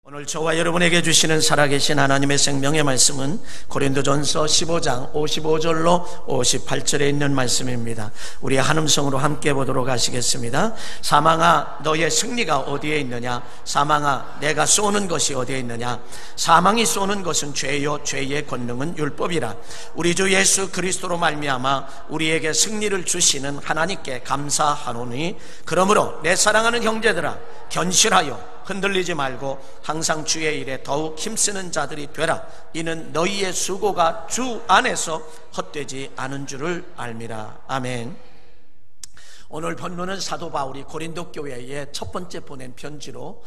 오늘 저와 여러분에게 주시는 살아계신 하나님의 생명의 말씀은 고린도전서 15장 55절로 58절에 있는 말씀입니다. 우리 한음성으로 함께 보도록 하시겠습니다. 사망아 너의 승리가 어디에 있느냐? 사망아 내가 쏘는 것이 어디에 있느냐? 사망이 쏘는 것은 죄요 죄의 권능은 율법이라. 우리 주 예수 그리스도로 말미암아 우리에게 승리를 주시는 하나님께 감사하노니, 그러므로 내 사랑하는 형제들아 견실하여 흔들리지 말고 항상 주의 일에 더욱 힘쓰는 자들이 되라. 이는 너희의 수고가 주 안에서 헛되지 않은 줄을 알미라. 아멘. 오늘 본문은 사도 바울이 고린도 교회에 첫 번째 보낸 편지로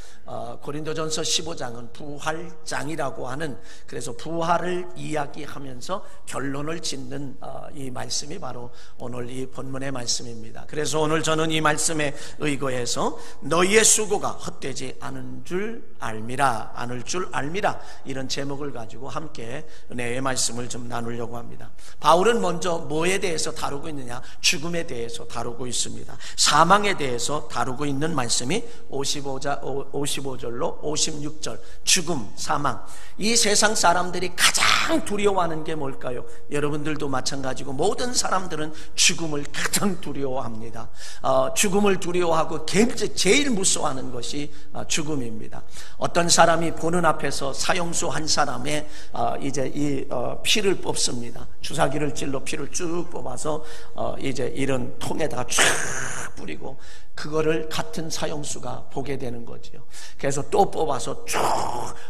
고린도전서 15장은 부활장이라고 하는, 그래서 부활을 이야기하면서 결론을 짓는 이 말씀이 바로 오늘 이 본문의 말씀입니다. 그래서 오늘 저는 이 말씀에 의거해서 너희의 수고가 헛되지 않은 줄 알미라, 않을 줄 알미라, 이런 제목을 가지고 함께 은혜의 말씀을 좀 나누려고 합니다. 바울은 먼저 뭐에 대해서 다루고 있느냐? 죽음에 대해서 다루고 있습니다. 사망에 대해서 다루고 있는 말씀이 55절로 56절, 죽음, 사망. 이 세상 사람들이 가장 두려워하는 게 뭘까요? 여러분들도 마찬가지고 모든 사람들은 죽음을 가장 두려워합니다. 죽음을 두려워하고 제일 무서워하는 것이 죽음입니다. 어떤 사람이 보는 앞에서 사형수 한 사람의 이제 이 피를 뽑습니다. 주사기를 찔러 피를 쭉 뽑아서 이제 이런 통에다가 쭉 뿌리고 그거를 같은 사형수가 보게 되는 거죠. 그래서 또 뽑아서 쭉,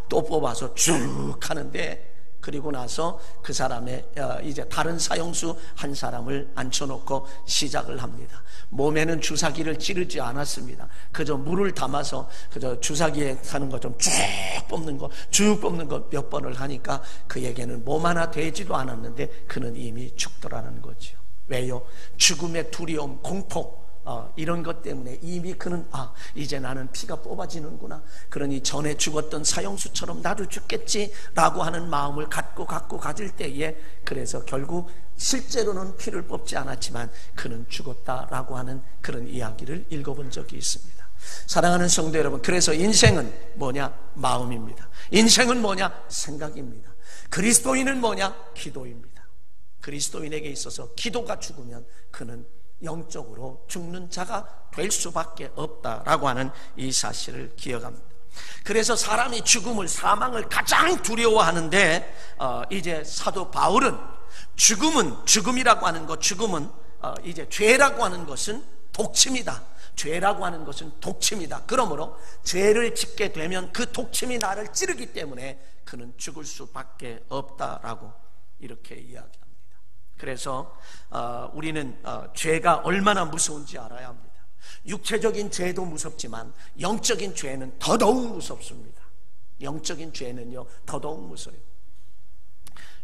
또 뽑아서 쭉 하는데, 그리고 나서 그 사람의 이제 다른 사형수 한 사람을 앉혀놓고 시작을 합니다. 몸에는 주사기를 찌르지 않았습니다. 그저 물을 담아서 그저 주사기에 사는 것처럼 쭉 뽑는 거, 쭉 뽑는 거 몇 번을 하니까 그에게는 몸 하나 되지도 않았는데 그는 이미 죽더라는 거죠. 왜요? 죽음의 두려움, 공포, 이런 것 때문에 이미 그는 이제 나는 피가 뽑아지는구나, 그러니 전에 죽었던 사형수처럼 나도 죽겠지라고 하는 마음을 갖고 가질 때에, 그래서 결국 실제로는 피를 뽑지 않았지만 그는 죽었다라고 하는 그런 이야기를 읽어본 적이 있습니다. 사랑하는 성도 여러분, 그래서 인생은 뭐냐? 마음입니다. 인생은 뭐냐? 생각입니다. 그리스도인은 뭐냐? 기도입니다. 그리스도인에게 있어서 기도가 죽으면 그는 영적으로 죽는 자가 될 수밖에 없다라고 하는 이 사실을 기억합니다. 그래서 사람이 죽음을, 사망을 가장 두려워하는데 이제 사도 바울은 죽음이라고 하는 것, 죽음은 이제 죄라고 하는 것은 독침이다. 죄라고 하는 것은 독침이다. 그러므로 죄를 짓게 되면 그 독침이 나를 찌르기 때문에 그는 죽을 수밖에 없다라고 이렇게 이야기합니다. 그래서 우리는 죄가 얼마나 무서운지 알아야 합니다. 육체적인 죄도 무섭지만 영적인 죄는 더더욱 무섭습니다. 영적인 죄는요 더더욱 무서워요.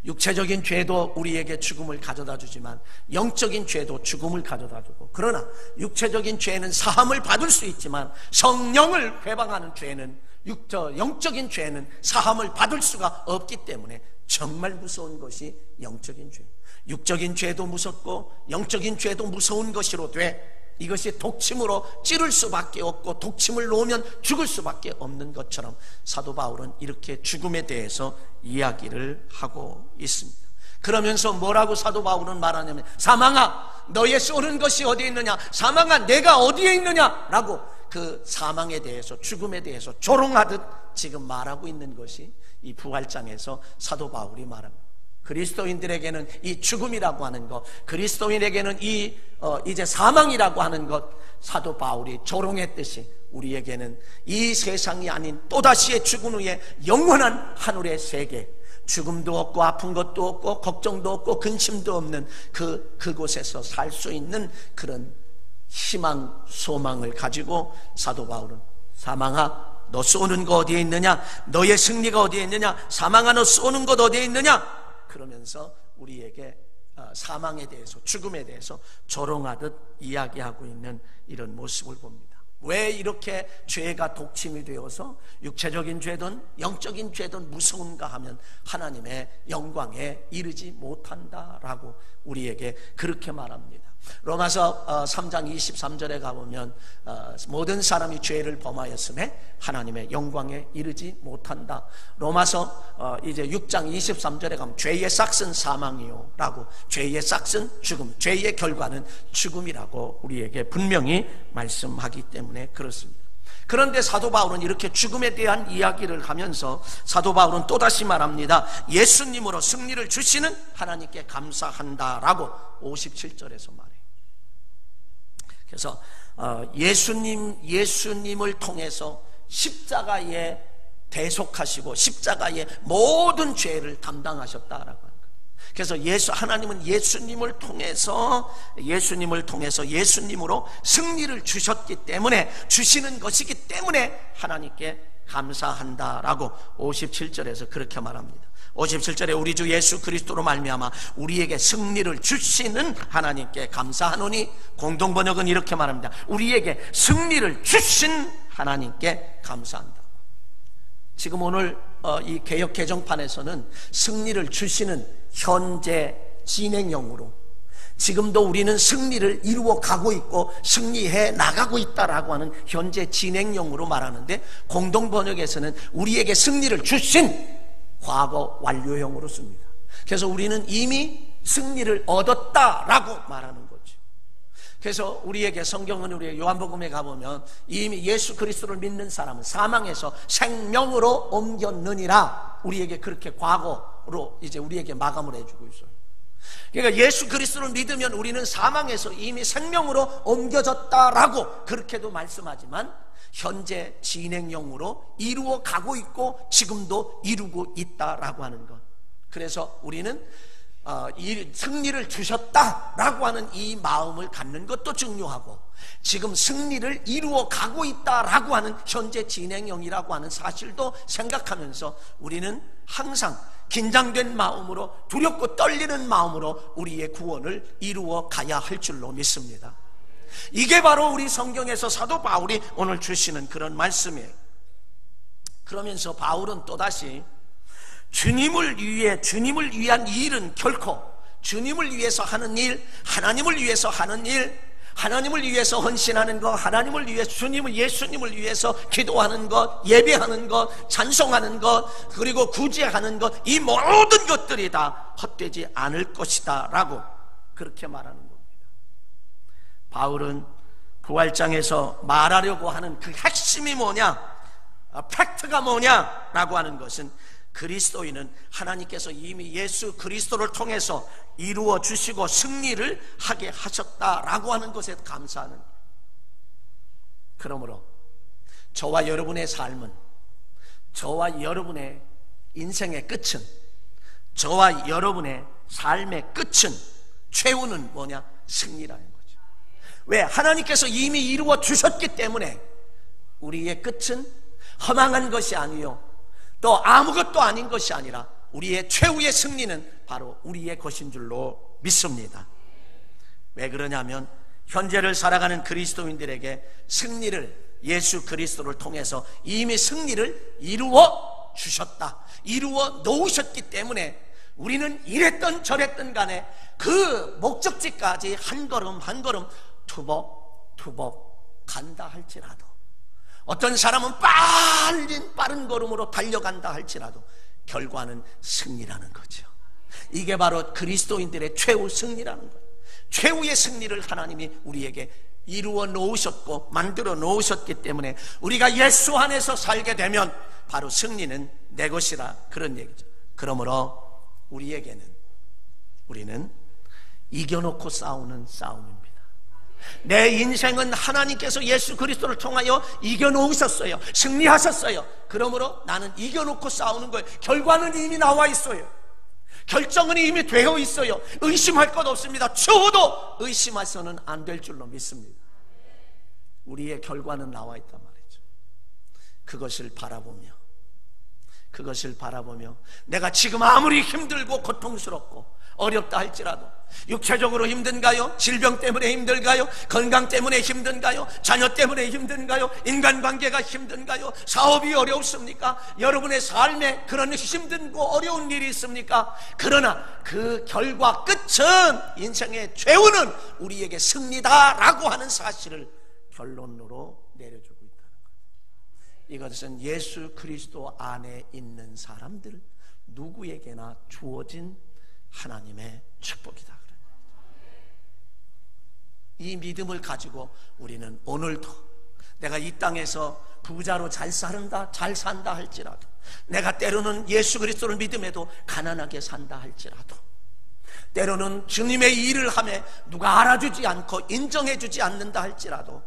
육체적인 죄도 우리에게 죽음을 가져다 주지만 영적인 죄도 죽음을 가져다 주고, 그러나 육체적인 죄는 사함을 받을 수 있지만 성령을 회방하는 죄는, 영적인 죄는 사함을 받을 수가 없기 때문에 정말 무서운 것이 영적인 죄. 육적인 죄도 무섭고 영적인 죄도 무서운 것으로 돼 이것이 독침으로 찌를 수밖에 없고 독침을 놓으면 죽을 수밖에 없는 것처럼 사도 바울은 이렇게 죽음에 대해서 이야기를 하고 있습니다. 그러면서 뭐라고 사도 바울은 말하냐면, 사망아 너의 쏘는 것이 어디에 있느냐? 사망아 내가 어디에 있느냐? 라고 그 사망에 대해서, 죽음에 대해서 조롱하듯 지금 말하고 있는 것이 이 부활장에서 사도 바울이 말합니다. 그리스도인들에게는 이 죽음이라고 하는 것, 그리스도인에게는 이제 사망이라고 하는 것, 사도 바울이 조롱했듯이 우리에게는 이 세상이 아닌 또다시의 죽은 후에 영원한 하늘의 세계, 죽음도 없고 아픈 것도 없고 걱정도 없고 근심도 없는 그곳에서 살 수 있는 그런 희망, 소망을 가지고 사도 바울은, 사망아 너 쏘는 거 어디에 있느냐? 너의 승리가 어디에 있느냐? 사망아 너 쏘는 것 어디에 있느냐? 그러면서 우리에게 사망에 대해서, 죽음에 대해서 조롱하듯 이야기하고 있는 이런 모습을 봅니다. 왜 이렇게 죄가 독침이 되어서 육체적인 죄든 영적인 죄든 무서운가 하면 하나님의 영광에 이르지 못한다라고 우리에게 그렇게 말합니다. 로마서 3장 23절에 가보면 모든 사람이 죄를 범하였음에 하나님의 영광에 이르지 못한다. 로마서 이제 6장 23절에 가면 죄의 싹은 사망이요 라고, 죄의 싹은 죽음, 죄의 결과는 죽음이라고 우리에게 분명히 말씀하기 때문에 그렇습니다. 그런데 사도 바울은 이렇게 죽음에 대한 이야기를 하면서 사도 바울은 또다시 말합니다. 예수님으로 승리를 주시는 하나님께 감사한다라고 57절에서 말해요. 그래서 예수님을 통해서 십자가에 대속하시고 십자가의 모든 죄를 담당하셨다라고 하는 거예요. 그래서 하나님은 예수님을 통해서 예수님으로 승리를 주셨기 때문에, 주시는 것이기 때문에 하나님께 감사한다라고 57절에서 그렇게 말합니다. 57절에 우리 주 예수 그리스도로 말미암아 우리에게 승리를 주시는 하나님께 감사하노니, 공동번역은 이렇게 말합니다. 우리에게 승리를 주신 하나님께 감사한다. 지금 오늘 이 개역 개정판에서는 승리를 주시는 현재 진행형으로, 지금도 우리는 승리를 이루어 가고 있고 승리해 나가고 있다라고 하는 현재 진행형으로 말하는데, 공동번역에서는 우리에게 승리를 주신 과거 완료형으로 씁니다. 그래서 우리는 이미 승리를 얻었다라고 말하는 거죠. 그래서 우리에게, 성경은 우리의 요한복음에 가보면 이미 예수 그리스도를 믿는 사람은 사망에서 생명으로 옮겼느니라, 우리에게 그렇게 과거로 이제 우리에게 마감을 해주고 있어요. 그러니까 예수 그리스도를 믿으면 우리는 사망에서 이미 생명으로 옮겨졌다라고 그렇게도 말씀하지만, 현재 진행형으로 이루어 가고 있고 지금도 이루고 있다라고 하는 것. 그래서 우리는 승리를 주셨다라고 하는 이 마음을 갖는 것도 중요하고, 지금 승리를 이루어 가고 있다라고 하는 현재 진행형이라고 하는 사실도 생각하면서 우리는 항상 긴장된 마음으로, 두렵고 떨리는 마음으로 우리의 구원을 이루어 가야 할 줄로 믿습니다. 이게 바로 우리 성경에서 사도 바울이 오늘 주시는 그런 말씀이에요. 그러면서 바울은 또다시 주님을 위한 일은 결코, 주님을 위해서 하는 일, 하나님을 위해서 하는 일, 하나님을 위해서 헌신하는 것, 하나님을 위해 예수님을 위해서 기도하는 것, 예배하는 것, 찬송하는 것, 그리고 구제하는 것, 이 모든 것들이 다 헛되지 않을 것이다 라고 그렇게 말하는 겁니다. 바울은 부활장에서 말하려고 하는 그 핵심이 뭐냐, 팩트가 뭐냐라고 하는 것은, 그리스도인은 하나님께서 이미 예수 그리스도를 통해서 이루어 주시고 승리를 하게 하셨다라고 하는 것에 감사하는 거예요. 그러므로 저와 여러분의 삶은, 저와 여러분의 인생의 끝은, 저와 여러분의 삶의 끝은, 최후는 뭐냐? 승리라는 거죠. 왜? 하나님께서 이미 이루어 주셨기 때문에 우리의 끝은 허망한 것이 아니요, 또 아무것도 아닌 것이 아니라 우리의 최후의 승리는 바로 우리의 것인 줄로 믿습니다. 왜 그러냐면, 현재를 살아가는 그리스도인들에게 승리를, 예수 그리스도를 통해서 이미 승리를 이루어 주셨다, 이루어 놓으셨기 때문에 우리는 이랬던 저랬던 간에 그 목적지까지 한 걸음 한 걸음 투벅투벅 간다 할지라도, 어떤 사람은 빠른 걸음으로 달려간다 할지라도 결과는 승리라는 거죠. 이게 바로 그리스도인들의 최후 승리라는 거예요. 최후의 승리를 하나님이 우리에게 이루어 놓으셨고 만들어 놓으셨기 때문에 우리가 예수 안에서 살게 되면 바로 승리는 내 것이라, 그런 얘기죠. 그러므로 우리는 이겨놓고 싸우는 싸움입니다. 내 인생은 하나님께서 예수 그리스도를 통하여 이겨놓으셨어요. 승리하셨어요. 그러므로 나는 이겨놓고 싸우는 거예요. 결과는 이미 나와 있어요. 결정은 이미 되어 있어요. 의심할 것 없습니다. 추후도 의심해서는 안 될 줄로 믿습니다. 우리의 결과는 나와 있단 말이죠. 그것을 바라보며, 그것을 바라보며 내가 지금 아무리 힘들고 고통스럽고 어렵다 할지라도, 육체적으로 힘든가요? 질병 때문에 힘들까요? 건강 때문에 힘든가요? 자녀 때문에 힘든가요? 인간관계가 힘든가요? 사업이 어렵습니까? 여러분의 삶에 그런 힘든고 어려운 일이 있습니까? 그러나 그 결과 끝은, 인생의 최후는 우리에게 승리다라고 하는 사실을 결론으로 내려주고 있다는 거예요. 이것은 예수 그리스도 안에 있는 사람들 누구에게나 주어진 하나님의 축복이다. 이 믿음을 가지고 우리는 오늘도 내가 이 땅에서 부자로 잘 산다 할지라도, 내가 때로는 예수 그리스도를 믿음에도 가난하게 산다 할지라도, 때로는 주님의 일을 하며 누가 알아주지 않고 인정해주지 않는다 할지라도,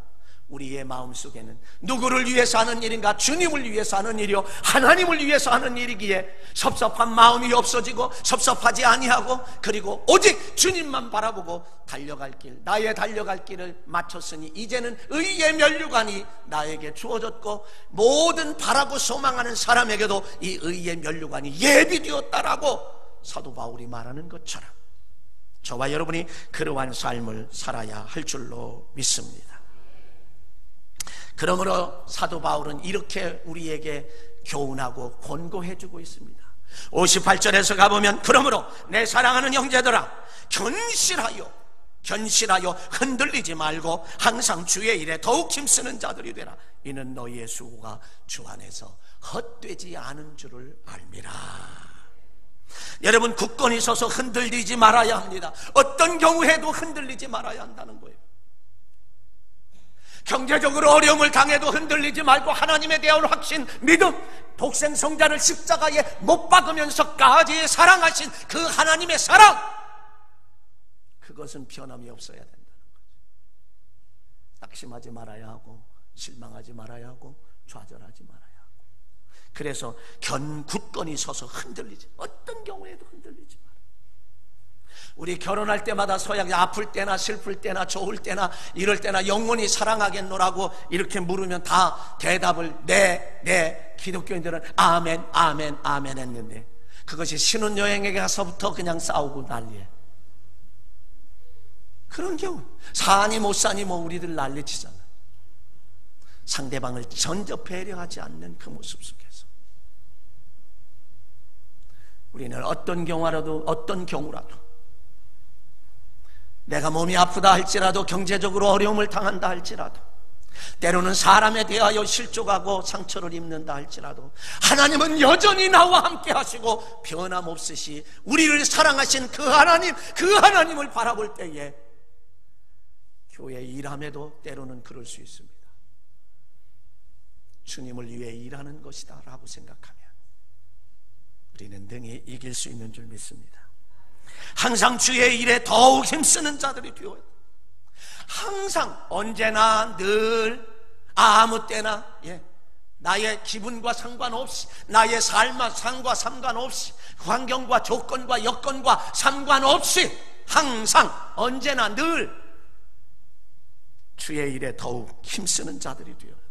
우리의 마음속에는 누구를 위해서 하는 일인가? 주님을 위해서 하는 일이요, 하나님을 위해서 하는 일이기에 섭섭한 마음이 없어지고 섭섭하지 아니하고, 그리고 오직 주님만 바라보고 달려갈 길, 나의 달려갈 길을 마쳤으니 이제는 의의 면류관이 나에게 주어졌고 모든 바라고 소망하는 사람에게도 이 의의 면류관이 예비되었다라고 사도 바울이 말하는 것처럼 저와 여러분이 그러한 삶을 살아야 할 줄로 믿습니다. 그러므로 사도 바울은 이렇게 우리에게 교훈하고 권고해주고 있습니다. 58절에서 가보면, 그러므로 내 사랑하는 형제들아, 견실하여 흔들리지 말고 항상 주의 일에 더욱 힘쓰는 자들이 되라. 이는 너희의 수고가 주 안에서 헛되지 않은 줄을 알미라. 여러분, 굳건히 서서 흔들리지 말아야 합니다. 어떤 경우에도 흔들리지 말아야 한다는 거예요. 경제적으로 어려움을 당해도 흔들리지 말고 하나님에 대한 확신, 믿음, 독생성자를 십자가에 못 박으면서까지 사랑하신 그 하나님의 사랑, 그것은 변함이 없어야 된다는 거죠. 낙심하지 말아야 하고, 실망하지 말아야 하고, 좌절하지 말아야 하고, 그래서 굳건히 서서 흔들리지, 어떤 경우에도 흔들리지 말아요. 우리 결혼할 때마다 서양이 아플 때나 슬플 때나 좋을 때나 이럴 때나 영원히 사랑하겠노라고 이렇게 물으면 다 대답을 네, 기독교인들은 아멘, 아멘, 아멘 했는데, 그것이 신혼여행에 가서부터 그냥 싸우고 난리예요. 그런 경우 사니 못 사니 뭐 우리들 난리치잖아. 상대방을 전혀 배려하지 않는 그 모습 속에서 우리는 어떤 경우라도 내가 몸이 아프다 할지라도, 경제적으로 어려움을 당한다 할지라도, 때로는 사람에 대하여 실족하고 상처를 입는다 할지라도, 하나님은 여전히 나와 함께 하시고 변함없으시 우리를 사랑하신 그 하나님을 바라볼 때에 교회 일함에도 때로는 그럴 수 있습니다. 주님을 위해 일하는 것이다 라고 생각하면 우리는 능히 이길 수 있는 줄 믿습니다. 항상 주의 일에 더욱 힘쓰는 자들이 되어야 돼. 항상, 언제나, 늘, 아무 때나, 나의 기분과 상관없이, 나의 삶과 상관없이, 환경과 조건과 여건과 상관없이 항상, 언제나, 늘 주의 일에 더욱 힘쓰는 자들이 되어야 돼.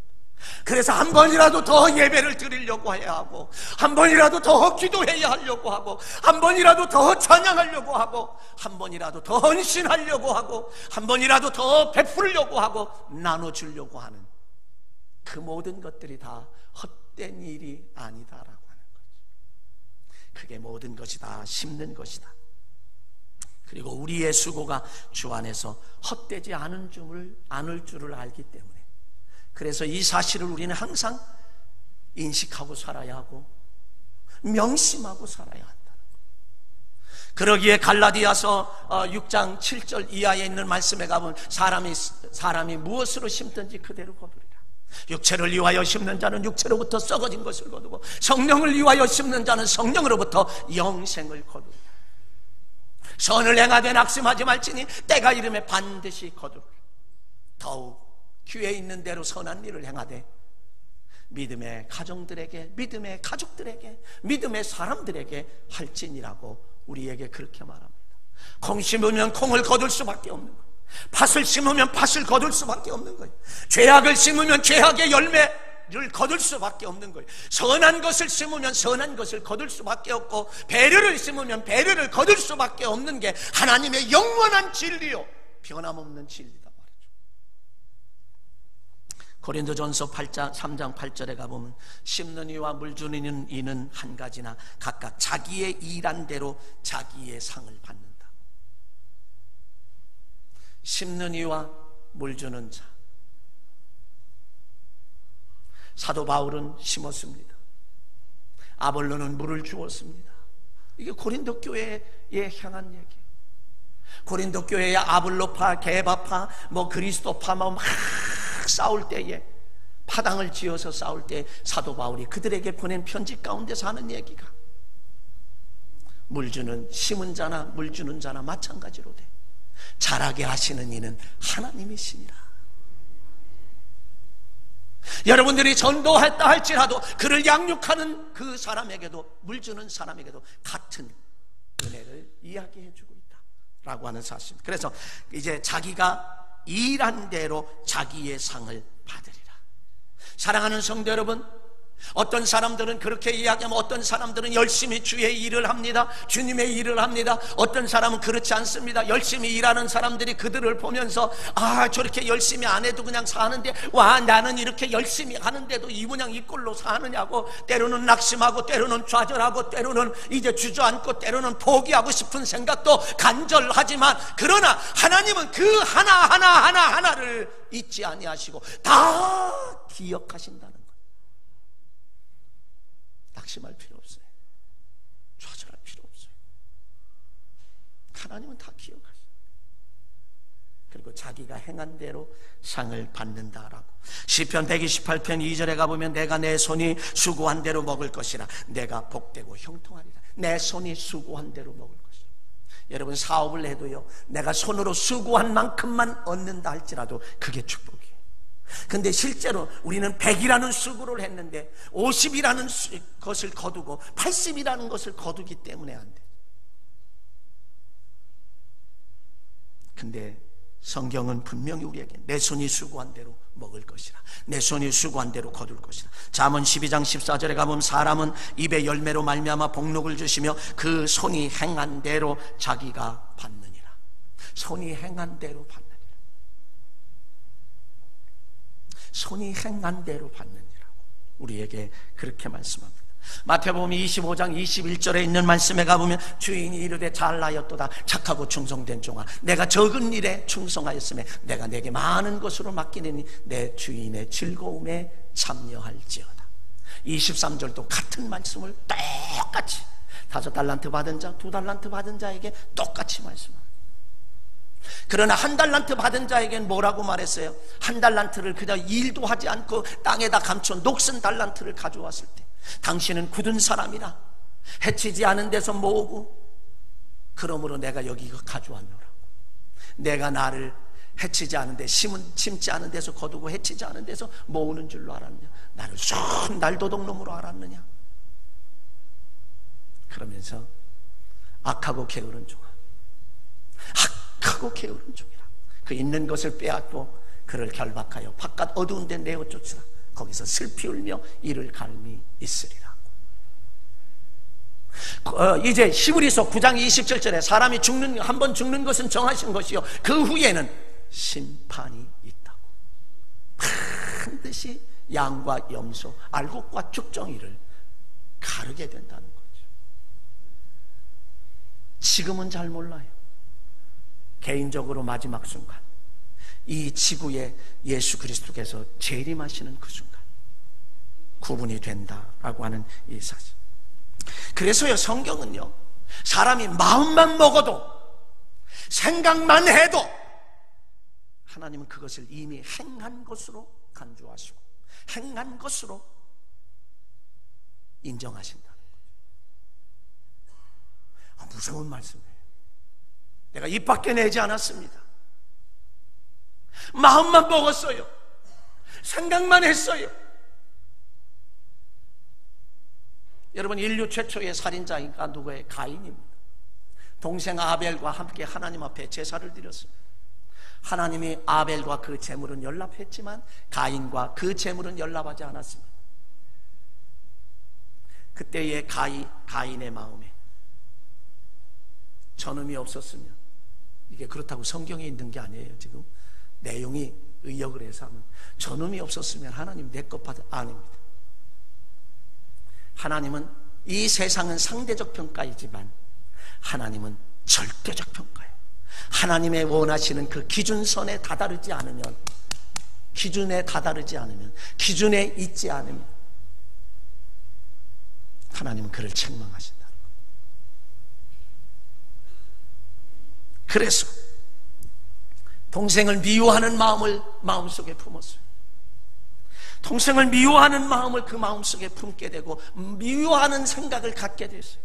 그래서 한 번이라도 더 예배를 드리려고 해야 하고, 한 번이라도 더 기도해야 하려고 하고, 한 번이라도 더 찬양하려고 하고, 한 번이라도 더 헌신하려고 하고, 한 번이라도 더 베풀려고 하고, 나눠주려고 하는 그 모든 것들이 다 헛된 일이 아니다라고 하는 거죠. 그게 모든 것이 다 심는 것이다. 그리고 우리의 수고가 주 안에서 헛되지 않을 줄을 알기 때문에, 그래서 이 사실을 우리는 항상 인식하고 살아야 하고 명심하고 살아야 한다는 것. 그러기에 갈라디아서 6장 7절 이하에 있는 말씀에 가보면, 사람이 무엇으로 심든지 그대로 거두리라. 육체를 위하여 심는 자는 육체로부터 썩어진 것을 거두고, 성령을 위하여 심는 자는 성령으로부터 영생을 거두리라. 선을 행하되 낙심하지 말지니 때가 이르매 반드시 거두리라. 더욱 귀에 있는 대로 선한 일을 행하되 믿음의 가정들에게, 믿음의 가족들에게, 믿음의 사람들에게 할지니라고 우리에게 그렇게 말합니다. 콩 심으면 콩을 거둘 수밖에 없는 거예요. 팥을 심으면 팥을 거둘 수밖에 없는 거예요. 죄악을 심으면 죄악의 열매, 배를 거둘 수밖에 없는 거예요. 선한 것을 심으면 선한 것을 거둘 수밖에 없고, 배려를 심으면 배려를 거둘 수밖에 없는 게 하나님의 영원한 진리요, 변함없는 진리다 말이죠. 고린도전서 3장 8절에 가보면 심는 이와 물 주는 이는 한 가지나 각각 자기의 일한 대로 자기의 상을 받는다. 심는 이와 물 주는 자, 사도 바울은 심었습니다. 아볼로는 물을 주었습니다. 이게 고린도 교회에 향한 얘기. 고린도 교회에 아볼로파, 게바파, 그리스도파 막 싸울 때에, 파당을 지어서 싸울 때 사도 바울이 그들에게 보낸 편지 가운데서 하는 얘기가, 물 주는, 심은 자나 물 주는 자나 마찬가지로 돼. 자라게 하시는 이는 하나님이시니라. 여러분들이 전도했다 할지라도 그를 양육하는 그 사람에게도, 물 주는 사람에게도 같은 은혜를 이야기해 주고 있다 라고 하는 사실. 그래서 이제 자기가 일한 대로 자기의 상을 받으리라. 사랑하는 성도 여러분, 어떤 사람들은 그렇게 이야기하면 어떤 사람들은 열심히 주의 일을 합니다. 주님의 일을 합니다. 어떤 사람은 그렇지 않습니다. 열심히 일하는 사람들이 그들을 보면서 저렇게 열심히 안 해도 그냥 사는데, 와, 나는 이렇게 열심히 하는데도 이 모양 이 꼴로 사느냐고 때로는 낙심하고, 때로는 좌절하고, 때로는 이제 주저앉고, 때로는 포기하고 싶은 생각도 간절하지만, 그러나 하나님은 그 하나를 잊지 아니하시고 다 기억하신다는, 낙심할 필요 없어요. 좌절할 필요 없어요. 하나님은 다 기억하세요. 그리고 자기가 행한 대로 상을 받는다라고. 시편 128편 2절에 가보면 내가 내 손이 수고한 대로 먹을 것이라, 내가 복되고 형통하리라. 내 손이 수고한 대로 먹을 것이라. 여러분, 사업을 해도요, 내가 손으로 수고한 만큼만 얻는다 할지라도 그게 축복이에요. 근데 실제로 우리는 100이라는 수고를 했는데 50이라는 것을 거두고 80이라는 것을 거두기 때문에 안 돼. 근데 성경은 분명히 우리에게 내 손이 수고한 대로 먹을 것이라, 내 손이 수고한 대로 거둘 것이라. 잠언 12장 14절에 가보면 사람은 입의 열매로 말미암아 복록을 주시며 그 손이 행한 대로 자기가 받느니라. 손이 행한 대로 받느니라. 손이 행한 대로 받느니라고 우리에게 그렇게 말씀합니다. 마태복음 25장 21절에 있는 말씀에 가보면 주인이 이르되 잘하였도다 착하고 충성된 종아, 내가 적은 일에 충성하였으며 내가 내게 많은 것으로 맡기느니 내 주인의 즐거움에 참여할지어다. 23절도 같은 말씀을 똑같이 5달란트 받은 자, 2달란트 받은 자에게 똑같이 말씀합니다. 그러나 1달란트 받은 자에게는 뭐라고 말했어요? 1달란트를 그냥 일도 하지 않고 땅에다 감춰 녹슨 달란트를 가져왔을 때, 당신은 굳은 사람이라 해치지 않은 데서 모으고, 그러므로 내가 여기 가져왔노라고. 내가 나를 해치지 않은 데, 심지 않은 데서 거두고 해치지 않은 데서 모으는 줄로 알았느냐? 나를 쏜 날도둑놈으로 알았느냐? 그러면서 악하고 게으른 종아, 악하고 게으른 종이라. 그 있는 것을 빼앗고 그를 결박하여 바깥 어두운 데 내어 쫓으라. 거기서 슬피 울며 이를 갈미 있으리라. 이제 히브리서 9장 27절에 사람이 한 번 죽는 것은 정하신 것이요 그 후에는 심판이 있다고. 반드시 양과 염소, 알곡과 죽정이를 가르게 된다는 거죠. 지금은 잘 몰라요. 개인적으로 마지막 순간, 이 지구에 예수 그리스도께서 재림하시는 그 순간 구분이 된다라고 하는 이 사실. 그래서요, 성경은요, 사람이 마음만 먹어도 생각만 해도 하나님은 그것을 이미 행한 것으로 간주하시고 행한 것으로 인정하신다는 거죠. 무서운 말씀이에요. 내가 입 밖에 내지 않았습니다. 마음만 먹었어요. 생각만 했어요. 여러분, 인류 최초의 살인자가 누구예요? 가인입니다. 동생 아벨과 함께 하나님 앞에 제사를 드렸어요. 하나님이 아벨과 그 제물은 연락했지만 가인과 그 제물은 연락하지 않았습니다. 그때의 가인의 마음에 전음이 없었으면, 이게 그렇다고 성경에 있는 게 아니에요. 지금 내용이 의역을 해서 하면, 전음이 없었으면 하나님 내 것 받아, 아닙니다. 하나님은, 이 세상은 상대적 평가이지만 하나님은 절대적 평가예요. 하나님의 원하시는 그 기준선에 다다르지 않으면, 기준에 있지 않으면 하나님은 그를 책망하신다. 그래서 동생을 미워하는 마음을 마음속에 품었어요. 동생을 미워하는 마음을 그 마음속에 품게 되고 미워하는 생각을 갖게 됐어요.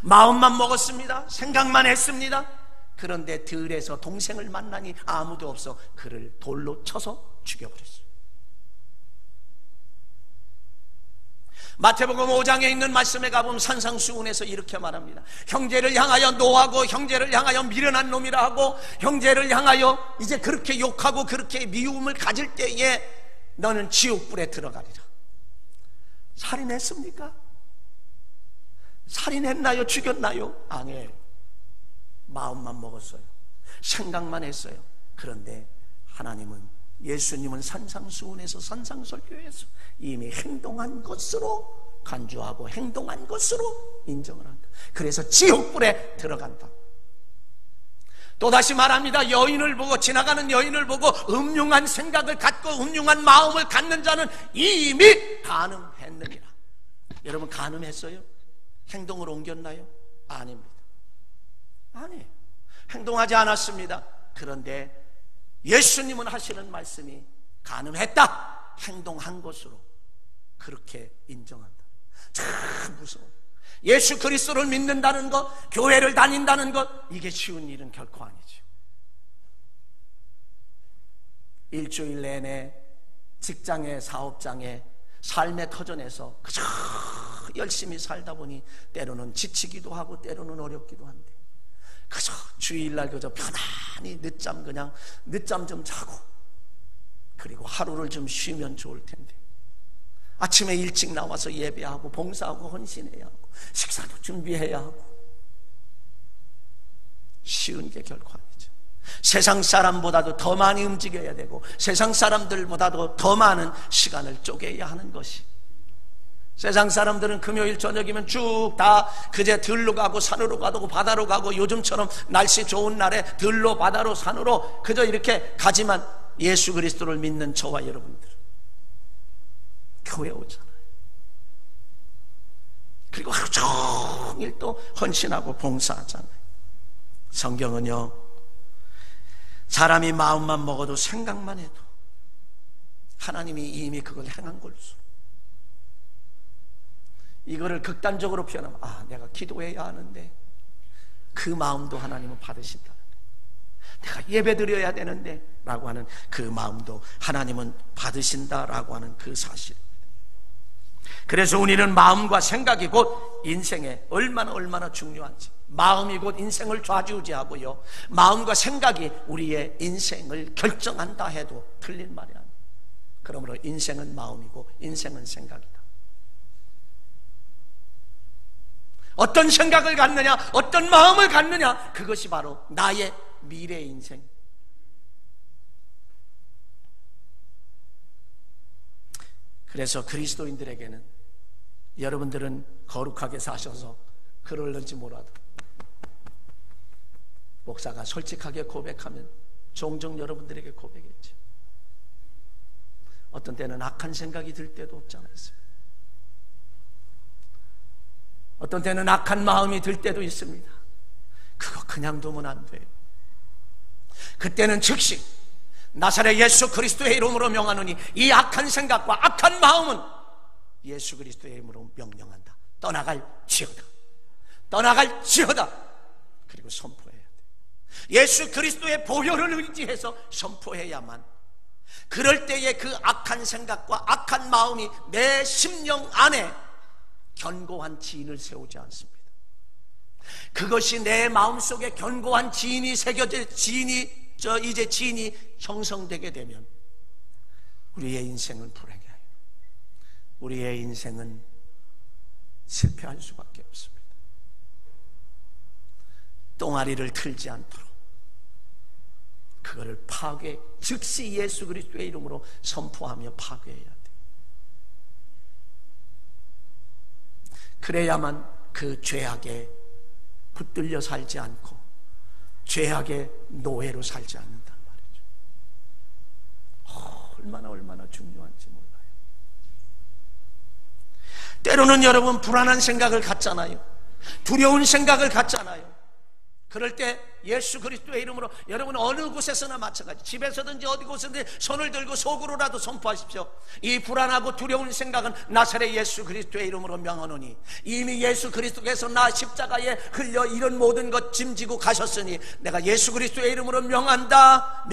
마음만 먹었습니다. 생각만 했습니다. 그런데 들에서 동생을 만나니 아무도 없어 그를 돌로 쳐서 죽여버렸어요. 마태복음 5장에 있는 말씀에 가보면 산상수훈에서 이렇게 말합니다. 형제를 향하여 노하고 형제를 향하여 미련한 놈이라 하고 형제를 향하여 이제 그렇게 욕하고 그렇게 미움을 가질 때에 너는 지옥불에 들어가리라. 살인했습니까? 살인했나요? 죽였나요? 아니에요. 마음만 먹었어요. 생각만 했어요. 그런데 하나님은, 예수님은 산상수훈에서 산상설교에서 이미 행동한 것으로 간주하고 행동한 것으로 인정을 한다. 그래서 지옥불에 들어간다. 또다시 말합니다. 여인을 보고, 지나가는 여인을 보고 음흉한 생각을 갖고 음흉한 마음을 갖는 자는 이미 간음했느니라. 여러분, 간음했어요? 행동을 옮겼나요? 아닙니다. 아니에요. 행동하지 않았습니다. 그런데 예수님은 하시는 말씀이 간음했다, 행동한 것으로 그렇게 인정한다. 참 무서워요. 예수 그리스도를 믿는다는 것, 교회를 다닌다는 것, 이게 쉬운 일은 결코 아니죠. 일주일 내내 직장에, 사업장에, 삶의 터전에서 그저 열심히 살다 보니 때로는 지치기도 하고 때로는 어렵기도 한데, 그저 주일날 그저 편안히 늦잠 좀 자고, 그리고 하루를 좀 쉬면 좋을 텐데 아침에 일찍 나와서 예배하고 봉사하고 헌신해야 하고 식사도 준비해야 하고, 쉬운 게 결코 아니죠. 세상 사람보다도 더 많이 움직여야 되고 세상 사람들보다도 더 많은 시간을 쪼개야 하는 것이, 세상 사람들은 금요일 저녁이면 쭉 다 그제 들로 가고 산으로 가고 바다로 가고, 요즘처럼 날씨 좋은 날에 들로 바다로 산으로 그저 이렇게 가지만, 예수 그리스도를 믿는 저와 여러분들 교회 오잖아요. 그리고 하루 종일 또 헌신하고 봉사하잖아요. 성경은요, 사람이 마음만 먹어도 생각만 해도 하나님이 이미 그걸 행한 것으로, 이거를 극단적으로 표현하면, 내가 기도해야 하는데 그 마음도 하나님은 받으신다. 내가 예배 드려야 되는데 라고 하는 그 마음도 하나님은 받으신다라고 하는 그 사실입니다. 그래서 우리는 마음과 생각이 곧 인생에 얼마나 중요한지, 마음이 곧 인생을 좌지우지하고요, 마음과 생각이 우리의 인생을 결정한다 해도 틀린 말이 아니에요. 그러므로 인생은 마음이고 인생은 생각이다. 어떤 생각을 갖느냐, 어떤 마음을 갖느냐, 그것이 바로 나의 미래 인생. 그래서 그리스도인들에게는, 여러분들은 거룩하게 사셔서 그럴는지 몰라도 목사가 솔직하게 고백하면 종종 여러분들에게 고백했죠. 어떤 때는 악한 생각이 들 때도 없지 않았어요. 어떤 때는 악한 마음이 들 때도 있습니다. 그거 그냥 두면 안 돼요. 그때는 즉시 나사렛 예수 그리스도의 이름으로 명하노니 이 악한 생각과 악한 마음은 예수 그리스도의 이름으로 명령한다. 떠나갈지어다. 떠나갈지어다. 그리고 선포해야 돼. 예수 그리스도의 보혈을 의지해서 선포해야만, 그럴 때에 그 악한 생각과 악한 마음이 내 심령 안에 견고한 지인을 세우지 않습니다. 그것이 내 마음속에 견고한 지인이 새겨질, 지인이 이제 진이 형성되게 되면 우리의 인생은 불행해요. 우리의 인생은 실패할 수밖에 없습니다. 똥아리를 틀지 않도록 그거를 즉시 예수 그리스도의 이름으로 선포하며 파괴해야 돼요. 그래야만 그 죄악에 붙들려 살지 않고 죄악의 노예로 살지 않는단 말이죠. 얼마나 중요한지 몰라요. 때로는 여러분 불안한 생각을 갖잖아요. 두려운 생각을 갖잖아요. 그럴 때 예수 그리스도의 이름으로 여러분 어느 곳에서나 마찬가지, 집에서든지 어디 곳에든지 손을 들고 속으로라도 선포하십시오. 이 불안하고 두려운 생각은 나사렛 예수 그리스도의 이름으로 명하노니 이미 예수 그리스도께서 나 십자가에 흘려 이런 모든 것 짐지고 가셨으니 내가 예수 그리스도의 이름으로 명령한다.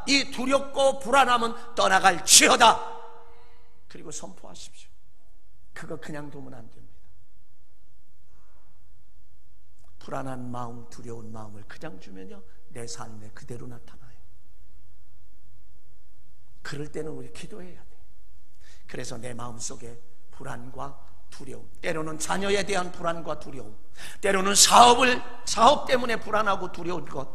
이 두렵고 불안함은 떠나갈지어다. 그리고 선포하십시오. 그거 그냥 두면 안 됩니다. 불안한 마음, 두려운 마음을 그냥 주면요 내 삶에 그대로 나타나요. 그럴 때는 우리 기도해야 돼요. 그래서 내 마음속에 불안과 두려움, 때로는 자녀에 대한 불안과 두려움, 때로는 사업 때문에 불안하고 두려운 것,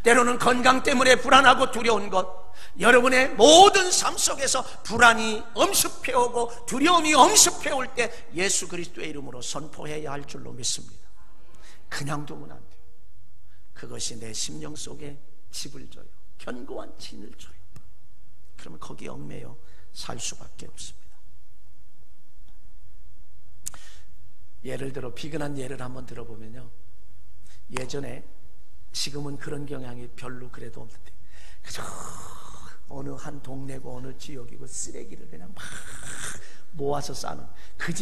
때로는 건강 때문에 불안하고 두려운 것, 여러분의 모든 삶 속에서 불안이 엄습해오고 두려움이 엄습해올 때 예수 그리스도의 이름으로 선포해야 할 줄로 믿습니다. 그냥 두면 안 돼요. 그것이 내 심령 속에 집을 져요. 견고한 진을 줘요. 그러면 거기에 얽매여 살 수밖에 없습니다. 예를 들어 비근한 예를 한번 들어보면요, 예전에, 지금은 그런 경향이 별로 그래도 없는데 그저 어느 한 동네고 어느 지역이고 쓰레기를 그냥 막 모아서 싸는 그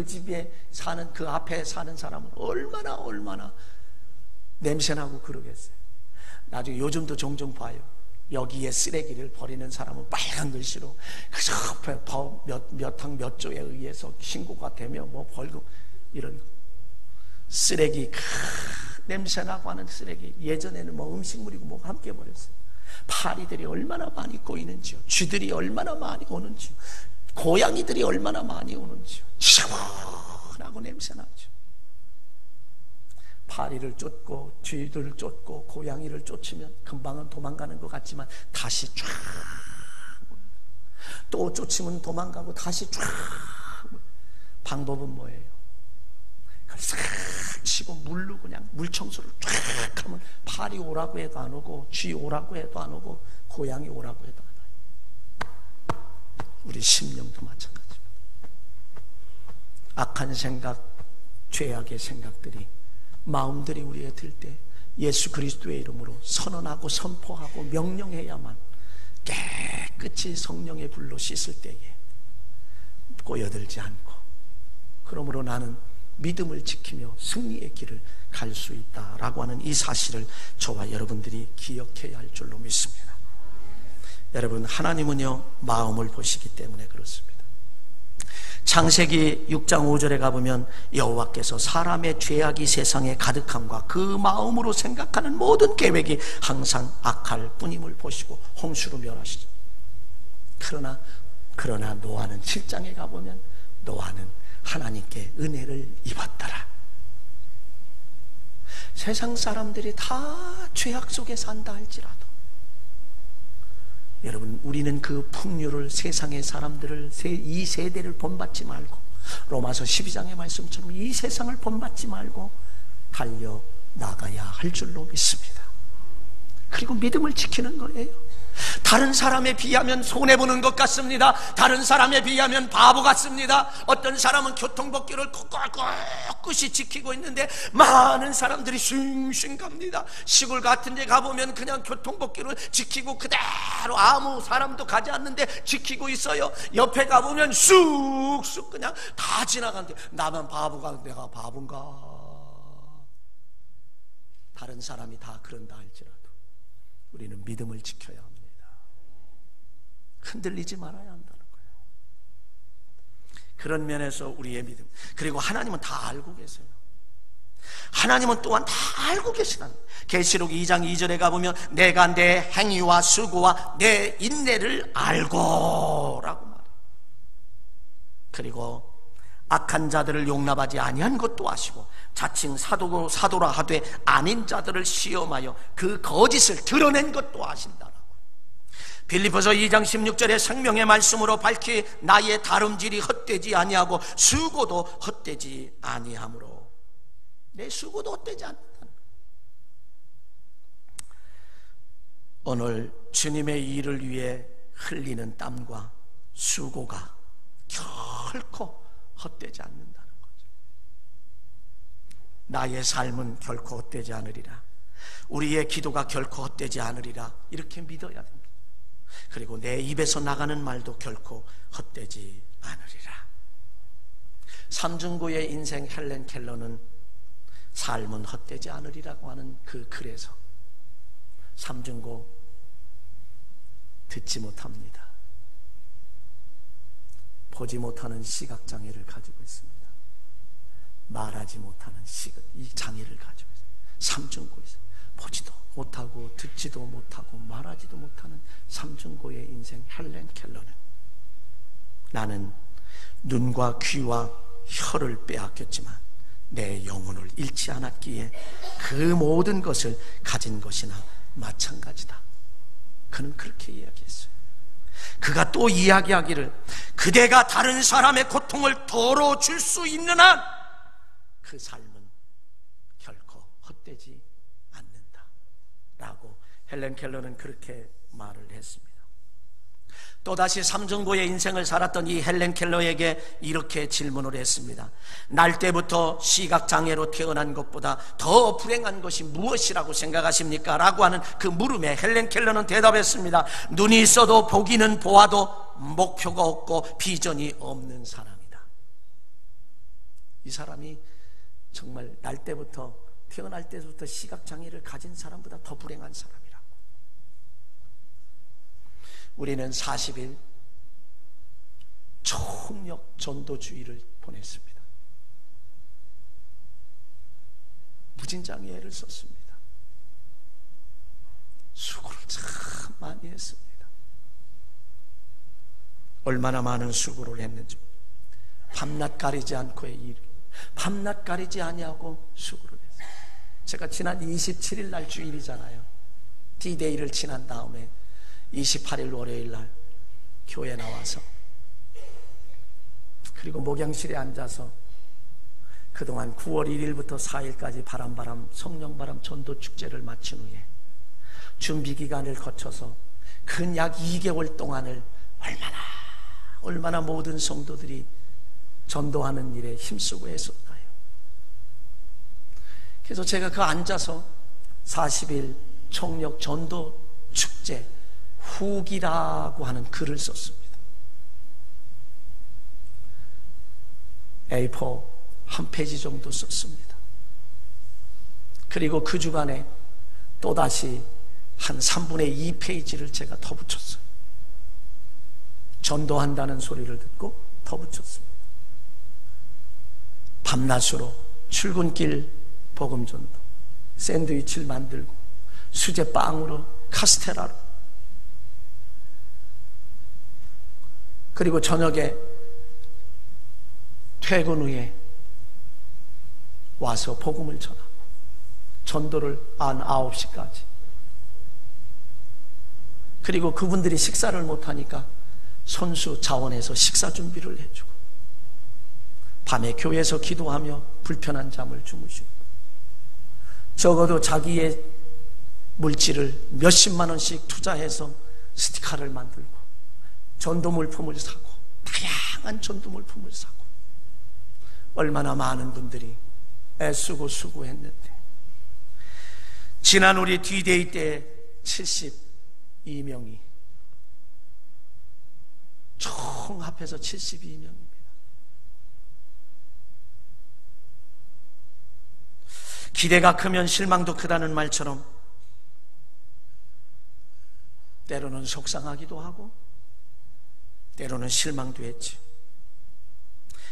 집에 사는, 그 앞에 사는 사람은 얼마나 냄새나고 그러겠어요. 나중에 요즘도 종종 봐요. 여기에 쓰레기를 버리는 사람은 빨간 글씨로 그저 몇 항 몇 조에 의해서 신고가 되면 뭐 벌금, 이런 쓰레기, 냄새나고 하는 쓰레기. 예전에는 뭐 음식물이고 뭐 함께 버렸어요. 파리들이 얼마나 많이 꼬이는지요. 쥐들이 얼마나 많이 오는지요. 고양이들이 얼마나 많이 오는지요. 시원하고 냄새나죠. 파리를 쫓고 쥐들을 쫓고 고양이를 쫓으면 금방은 도망가는 것 같지만 다시 쫙, 또 쫓으면 도망가고 다시 쫙. 방법은 뭐예요? 그걸 싹 치고 물로 그냥 물청소를 쫙 하면 파리 오라고 해도 안 오고 쥐 오라고 해도 안 오고 고양이 오라고 해도 안 와요. 우리 심령도 마찬가지입니다. 악한 생각, 죄악의 생각들이, 마음들이 우리에 들 때 예수 그리스도의 이름으로 선언하고 선포하고 명령해야만 깨끗이 성령의 불로 씻을 때에 꼬여들지 않고, 그러므로 나는 믿음을 지키며 승리의 길을 갈 수 있다라고 하는 이 사실을 저와 여러분들이 기억해야 할 줄로 믿습니다. 여러분, 하나님은요 마음을 보시기 때문에 그렇습니다. 창세기 6장 5절에 가보면 여호와께서 사람의 죄악이 세상에 가득함과 그 마음으로 생각하는 모든 계획이 항상 악할 뿐임을 보시고 홍수로 멸하시죠. 그러나 노아는 7장에 가보면 노아는 하나님께 은혜를 입었더라. 세상 사람들이 다 죄악 속에 산다 할지라도 여러분, 우리는 그 풍요를, 세상의 사람들을, 이 세대를 본받지 말고, 로마서 12장의 말씀처럼 이 세상을 본받지 말고 달려나가야 할 줄로 믿습니다. 그리고 믿음을 지키는 거예요. 다른 사람에 비하면 손해보는 것 같습니다. 다른 사람에 비하면 바보 같습니다. 어떤 사람은 교통법규를 꿋꿋이 지키고 있는데 많은 사람들이 싱싱 갑니다. 시골 같은 데 가보면 그냥 교통법규를 지키고 그대로 아무 사람도 가지 않는데 지키고 있어요. 옆에 가보면 쑥쑥 그냥 다 지나가는데 나만 바보가, 내가 바본가? 다른 사람이 다 그런다 할지라도 우리는 믿음을 지켜야 합니다. 흔들리지 말아야 한다는 거예요. 그런 면에서 우리의 믿음, 그리고 하나님은 다 알고 계세요. 하나님은 또한 다 알고 계시다는 거예요. 계시록 2장 2절에 가보면 내가 내 행위와 수고와 내 인내를 알고 라고 말해요. 그리고 악한 자들을 용납하지 아니한 것도 아시고 자칭 사도라 하되 아닌 자들을 시험하여 그 거짓을 드러낸 것도 아신다라고. 빌립보서 2장 16절에 생명의 말씀으로 밝히 나의 다름질이 헛되지 아니하고 수고도 헛되지 아니하므로, 내 수고도 헛되지 않는다는 거예요. 오늘 주님의 일을 위해 흘리는 땀과 수고가 결코 헛되지 않는다는 거죠. 나의 삶은 결코 헛되지 않으리라. 우리의 기도가 결코 헛되지 않으리라. 이렇게 믿어야 됩니다. 그리고 내 입에서 나가는 말도 결코 헛되지 않으리라. 삼중고의 인생 헬렌 켈러는 삶은 헛되지 않으리라고 하는 그 글에서 삼중고 듣지 못합니다. 보지 못하는 시각장애를 가지고 있습니다. 말하지 못하는 이 장애를 가지고 있습니다. 삼중고에서 보지도 못하고 듣지도 못하고 말하지도 못하는 삼중고의 인생 헬렌 켈러는 나는 눈과 귀와 혀를 빼앗겼지만 내 영혼을 잃지 않았기에 그 모든 것을 가진 것이나 마찬가지다. 그는 그렇게 이야기했어요. 그가 또 이야기하기를 그대가 다른 사람의 고통을 덜어줄 수 있는 한 그 삶은 결코 헛되지 않는다 라고 헬렌 켈러는 그렇게 말을 했습니다. 또다시 삼중고의 인생을 살았던 이 헬렌 켈러에게 이렇게 질문을 했습니다. 날 때부터 시각장애로 태어난 것보다 더 불행한 것이 무엇이라고 생각하십니까? 라고 하는 그 물음에 헬렌 켈러는 대답했습니다. 눈이 있어도 보기는 보아도 목표가 없고 비전이 없는 사람이다. 이 사람이 정말 태어날 때부터 시각장애를 가진 사람보다 더 불행한 사람이라고. 우리는 40일 총력 전도주의를 보냈습니다. 무진장애를 썼습니다. 수고를 참 많이 했습니다. 얼마나 많은 수고를 했는지, 밤낮 가리지 않고의 일, 밤낮 가리지 아니하고 수고를 했어요. 제가 지난 27일 날 주일이잖아요. D-Day를 지난 다음에 28일 월요일 날 교회 나와서 그리고 목양실에 앉아서 그동안 9월 1일부터 4일까지 바람 성령바람 전도축제를 마친 후에 준비기간을 거쳐서 근 약 2개월 동안을 얼마나 모든 성도들이 전도하는 일에 힘쓰고 했었나요? 그래서 제가 그 앉아서 40일 총력 전도 축제 후기라고 하는 글을 썼습니다. A4 한 페이지 정도 썼습니다. 그리고 그 주간에 또다시 한 3분의 2페이지를 제가 더 붙였어요. 전도한다는 소리를 듣고 더 붙였습니다. 밤낮으로 출근길 복음전도, 샌드위치를 만들고 수제빵으로 카스테라로, 그리고 저녁에 퇴근 후에 와서 복음을 전하고 전도를 한 9시까지. 그리고 그분들이 식사를 못하니까 선수 자원에서 식사 준비를 해주고 밤에 교회에서 기도하며 불편한 잠을 주무시고 적어도 자기의 물질을 몇십만 원씩 투자해서 스티커를 만들고 전도 물품을 사고 다양한 전도 물품을 사고 얼마나 많은 분들이 애쓰고 수고했는데 지난 우리 D-Day 때 72명이 총 합해서 72명입니다. 기대가 크면 실망도 크다는 말처럼 때로는 속상하기도 하고 때로는 실망도 했지.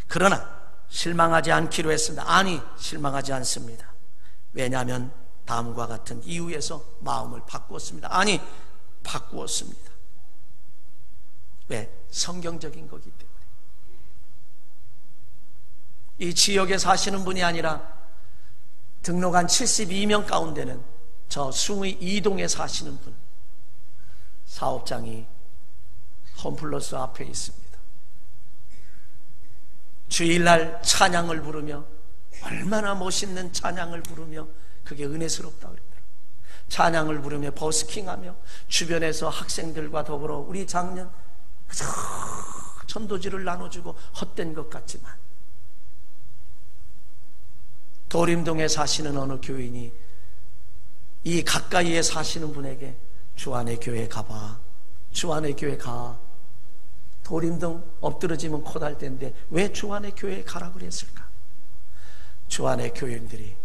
그러나 실망하지 않기로 했습니다. 아니, 실망하지 않습니다. 왜냐하면 다음과 같은 이유에서 마음을 바꾸었습니다. 아니, 바꾸었습니다. 왜? 성경적인 거기 때문에. 이 지역에 사시는 분이 아니라 등록한 72명 가운데는 저 숭의 이동에 사시는 분, 사업장이 홈플러스 앞에 있습니다. 주일날 찬양을 부르며, 얼마나 멋있는 찬양을 부르며, 그게 은혜스럽다 그랬더라고요. 찬양을 부르며 버스킹하며 주변에서 학생들과 더불어 우리 작년 그저 전도지를 나눠주고 헛된 것 같지만, 도림동에 사시는 어느 교인이 이 가까이에 사시는 분에게 주안의 교회 가봐, 주안의 교회 가, 도림동 엎드러지면 코달 텐데 왜 주안의 교회에 가라 그랬을까? 주안의 교인들이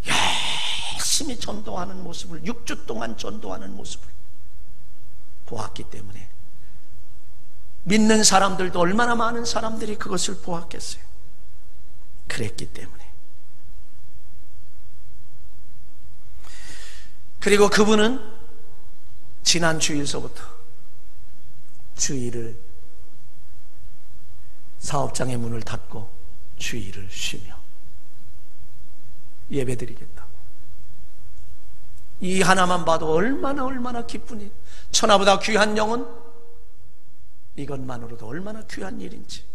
열심히 전도하는 모습을, 6주 동안 전도하는 모습을 보았기 때문에, 믿는 사람들도 얼마나 많은 사람들이 그것을 보았겠어요. 그랬기 때문에. 그리고 그분은 지난 주일서부터 주일을, 사업장의 문을 닫고 주일을 쉬며 예배드리겠다고. 이 하나만 봐도 얼마나 기쁘니, 천하보다 귀한 영혼, 이것만으로도 얼마나 귀한 일인지.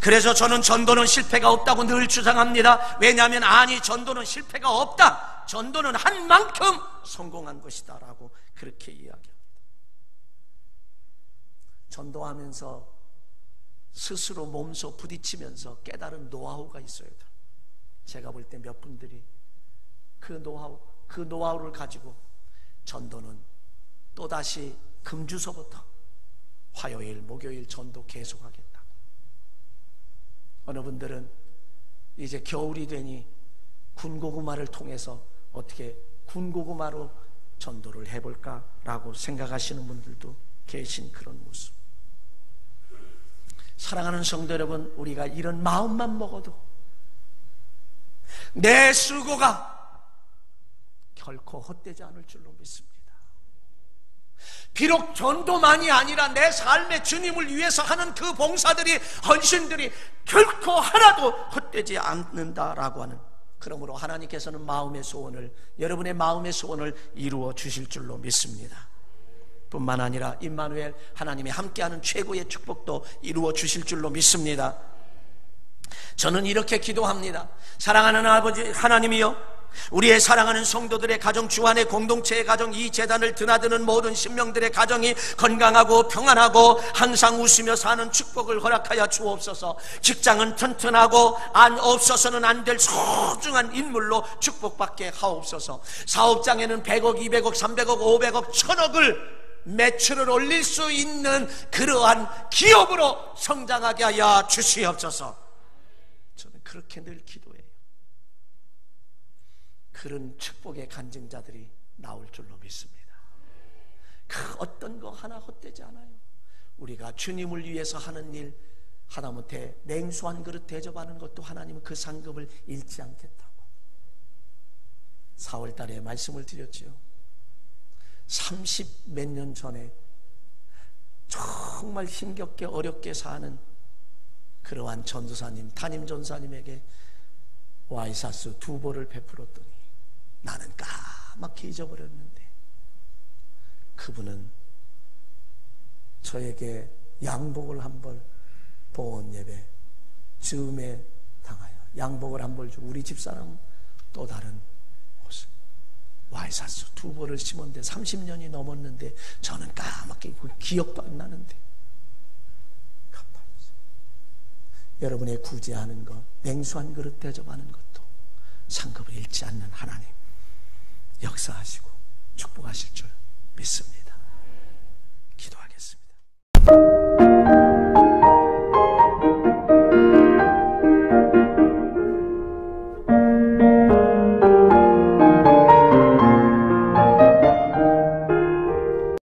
그래서 저는 전도는 실패가 없다고 늘 주장합니다. 왜냐하면 전도는 실패가 없다, 전도는 한 만큼 성공한 것이다 라고 그렇게 이야기합니다. 전도하면서 스스로 몸소 부딪히면서 깨달은 노하우가 있어야 돼요. 제가 볼 때 몇 분들이 그 노하우를 가지고 전도는 또다시 금주서부터 화요일, 목요일 전도 계속하겠다. 어느 분들은 이제 겨울이 되니 군고구마를 통해서 어떻게 군고구마로 전도를 해볼까라고 생각하시는 분들도 계신 그런 모습. 사랑하는 성도 여러분, 우리가 이런 마음만 먹어도 내 수고가 결코 헛되지 않을 줄로 믿습니다. 비록 전도만이 아니라 내 삶의 주님을 위해서 하는 그 봉사들이, 헌신들이 결코 하나도 헛되지 않는다라고 하는, 그러므로 하나님께서는 마음의 소원을, 여러분의 마음의 소원을 이루어 주실 줄로 믿습니다. 뿐만 아니라 임마누엘, 하나님이 함께하는 최고의 축복도 이루어 주실 줄로 믿습니다. 저는 이렇게 기도합니다. 사랑하는 아버지 하나님이여, 우리의 사랑하는 성도들의 가정, 주안의 공동체의 가정, 이 재단을 드나드는 모든 신명들의 가정이 건강하고 평안하고 항상 웃으며 사는 축복을 허락하여 주옵소서. 직장은 튼튼하고 없어서는 안 될 소중한 인물로 축복받게 하옵소서. 사업장에는 100억, 200억, 300억, 500억, 1000억을 매출을 올릴 수 있는 그러한 기업으로 성장하게 하여 주시옵소서. 저는 그렇게 늘 기도해요. 그런 축복의 간증자들이 나올 줄로 믿습니다. 그 어떤 거 하나 헛되지 않아요. 우리가 주님을 위해서 하는 일, 하다못해 냉수 한 그릇 대접하는 것도 하나님은 그 상급을 잃지 않겠다고 4월 달에 말씀을 드렸지요. 30 몇 년 전에 정말 힘겹게 어렵게 사는 그러한 전도사님, 담임 전사님에게 와이사스 2벌을 베풀었더니 나는 까맣게 잊어버렸는데, 그분은 저에게 양복을 한 벌, 보온 예배 즈음에 당하여 양복을 한 벌 주고, 우리 집사람은 또 다른 옷을, 와이사스 2벌을 심었는데 30년이 넘었는데 저는 까맣게 기억도 안 나는데 갚아주세요. 여러분의 구제하는 것, 냉수 한 그릇 대접하는 것도 상급을 잃지 않는 하나님 역사하시고 축복하실 줄 믿습니다. 기도하겠습니다.